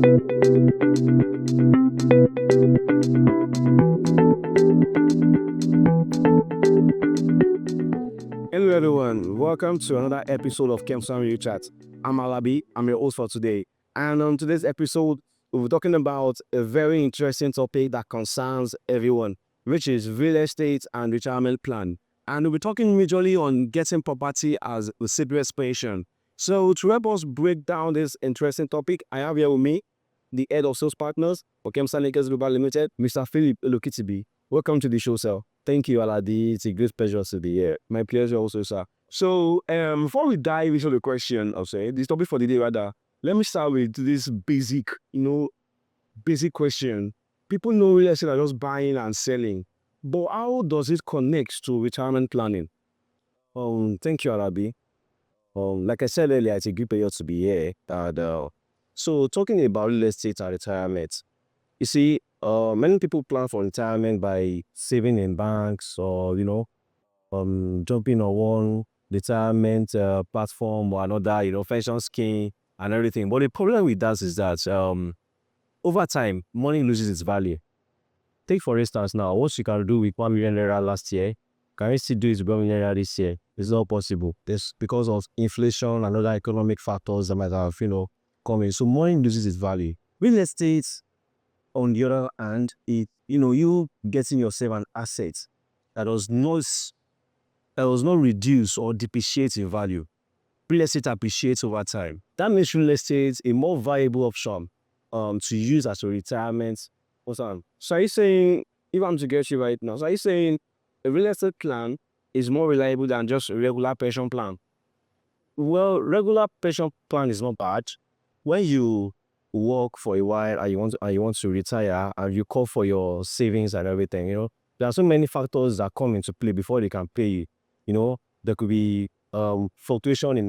Hello everyone, welcome to another episode of KEMSAN REAL CHAT. I'm Alabi, I'm your host for today. And on today's episode, we'll be talking about a very interesting topic that concerns everyone, which is real estate and retirement plan. And we'll be talking majorly on getting property as a serious passion. So to help us break down this interesting topic, I have here with me the head of sales partners for KEMSAN Lakers Global Limited, Mr. Philip Elokitibi. Welcome to the show, sir. Thank you, Aladi. It's a great pleasure to be here. My pleasure also, sir. So, before we dive into the question, I'll say this topic for the day, rather, let me start with this basic question. People know real estate are just buying and selling, but how does it connect to retirement planning? Thank you, Alabi. Like I said earlier, it's a good period to be here. So talking about real estate and retirement, you see, many people plan for retirement by saving in banks or, jumping on one retirement platform or another, pension scheme and everything. But the problem with that is that over time, money loses its value. Take for instance now, what you can do with 1 million naira last year, can you still do it with 1 million naira this year? It's not possible. This because of inflation and other economic factors that might have, come in. So money loses its value. Real estate, on the other hand, you getting yourself an asset that does not reduce or depreciate in value. Real estate appreciates over time. That makes real estate a more viable option to use as a retirement. So are you saying, if I'm to get you right now, so are you saying a real estate plan is more reliable than just a regular pension plan? Well, regular pension plan is not bad. When you work for a while and you want to retire and you call for your savings and everything, there are so many factors that come into play before they can pay you. There could be fluctuation in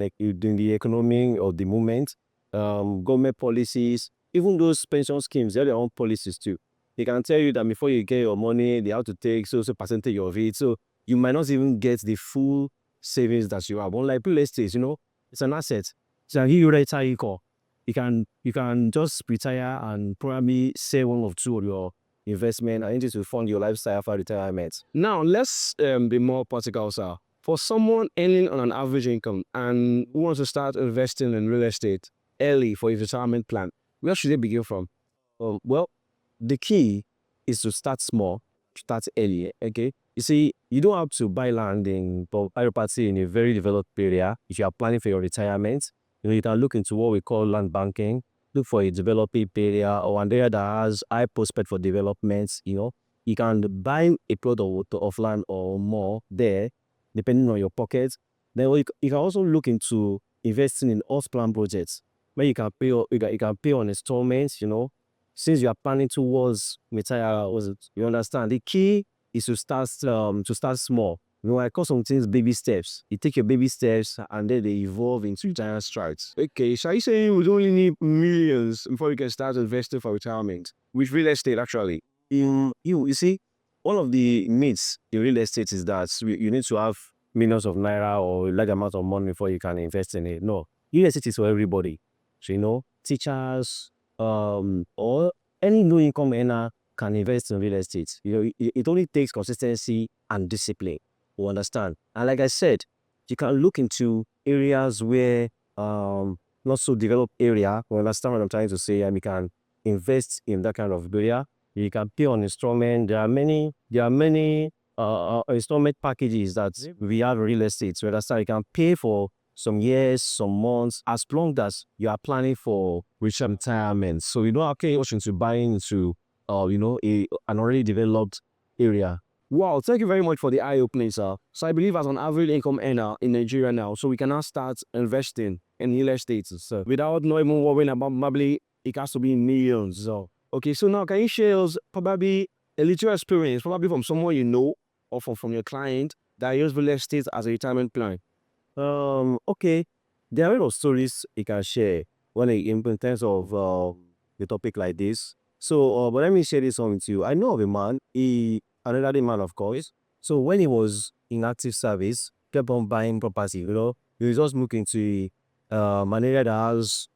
the economy of the moment, government policies, even those pension schemes, they have their own policies too. They can tell you that before you get your money, they have to take so percentage of it. So you might not even get the full savings that you have. Unlike real estate, it's an asset. It's an retire equal. You can just retire and probably sell one or two of your investment and use it to fund your lifestyle after retirement. Now, let's be more practical, sir. For someone earning on an average income and who wants to start investing in real estate early for his retirement plan, where should they begin from? Well, the key is to start small, start early, okay? You see, you don't have to buy land in property in a very developed area if you are planning for your retirement. You can look into what we call land banking, look for a developing area or an area that has high prospect for development. You can buy a plot of land or more there, depending on your pocket. Then you can also look into investing in off-plan projects where you can pay on installments. Since you are planning towards retire, you understand. The key is to start small. I call some things baby steps. You take your baby steps and then they evolve into giant strides. Okay, so are you saying we don't really need millions before you can start investing for retirement? With real estate, actually. You see, one of the myths in real estate is that you need to have millions of naira or a large amount of money before you can invest in it. No, real estate is for everybody. So, teachers, or any low income earner can invest in real estate. It only takes consistency and discipline. You understand? And like I said, you can look into areas where not so developed area. You understand what I'm trying to say? And you can invest in that kind of area. You can pay on installment. There are many installment packages that we have in real estate. You understand? You can pay for some years, some months, as long as you are planning for retirement. So you don't have to rush into buying into an already developed area. Wow, thank you very much for the eye-opening, sir. So I believe as an average income earner in Nigeria now, so we can now start investing in real estate, sir, without not even worrying about probably it has to be in millions. So okay, so now can you share us probably a little experience, probably from someone you know or from your client that use real estate as a retirement plan? Okay, there are a lot of stories you can share in terms of the topic like this. So, but let me share this one with you. I know of a man, an elderly man, of course. So when he was in active service, kept on buying property. He was just looking to an area that has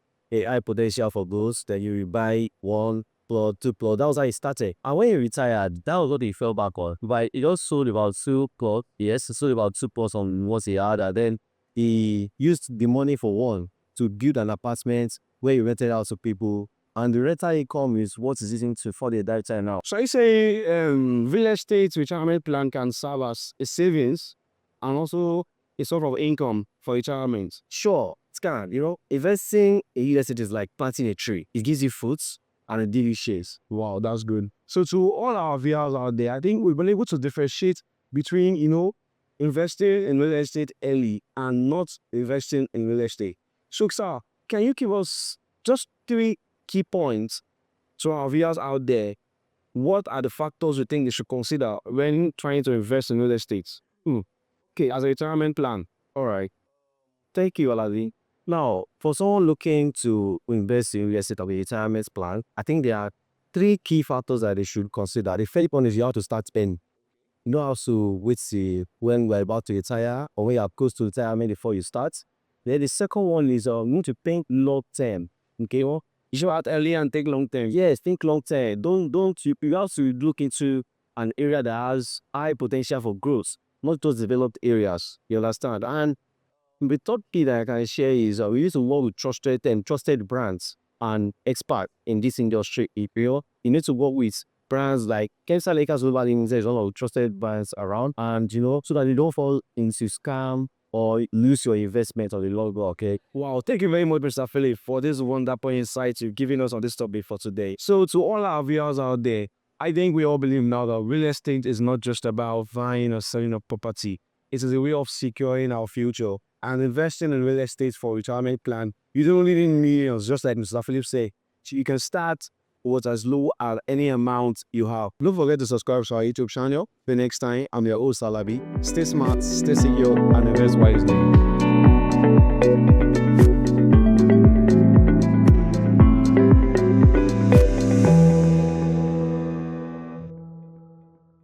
a high potential for growth, then you buy one plot, two plot. That was how it started. And when he retired, that was what he fell back on. But he just sold about two plots. Yes, he sold about two plots on what he had, and then he used the money for one to build an apartment where he rented out to people. And the rental income is what is using to fund the lifestyle now. So I say real estate retirement plan can serve as a savings and also a sort of income for retirement. Sure, it can. Investing in real estate is like planting a tree. It gives you fruits and it gives you shades. Wow, that's good. So to all our viewers out there, I think we've been able to differentiate between, investing in real estate early and not investing in real estate. So, sir, can you give us just 3 key points to our viewers out there? What are the factors you think they should consider when trying to invest in real estate? Okay, as a retirement plan. All right. Thank you, Aladdin. Now, for someone looking to invest in real estate or a retirement plan, I think there are 3 key factors that they should consider. The first one is you have to start spending. You know how to wait till when we're about to retire or when you're close to retirement before you start. Then the second one is you need to think long term. Okay, You should act early and take long term. yes, think long term. You have to look into an area that has high potential for growth, not those developed areas. You understand? And the third key that I can share is we used to work with trusted brands and experts in this industry. You need to work with brands like KEMSAN Global Limited is one of the trusted brands around, and so that you don't fall into scam or lose your investment on the long run. Okay. Wow, thank you very much, Mr. Philip, for this wonderful insight you've given us on this topic for today. So, to all our viewers out there, I think we all believe now that real estate is not just about buying or selling a property. It is a way of securing our future. And investing in real estate for retirement plan, you don't really need millions, just like Mr. Philip said. You can start with as low as any amount you have. Don't forget to subscribe to our YouTube channel. The next time, I'm your host, Alabi. Stay smart, stay secure, and invest wisely.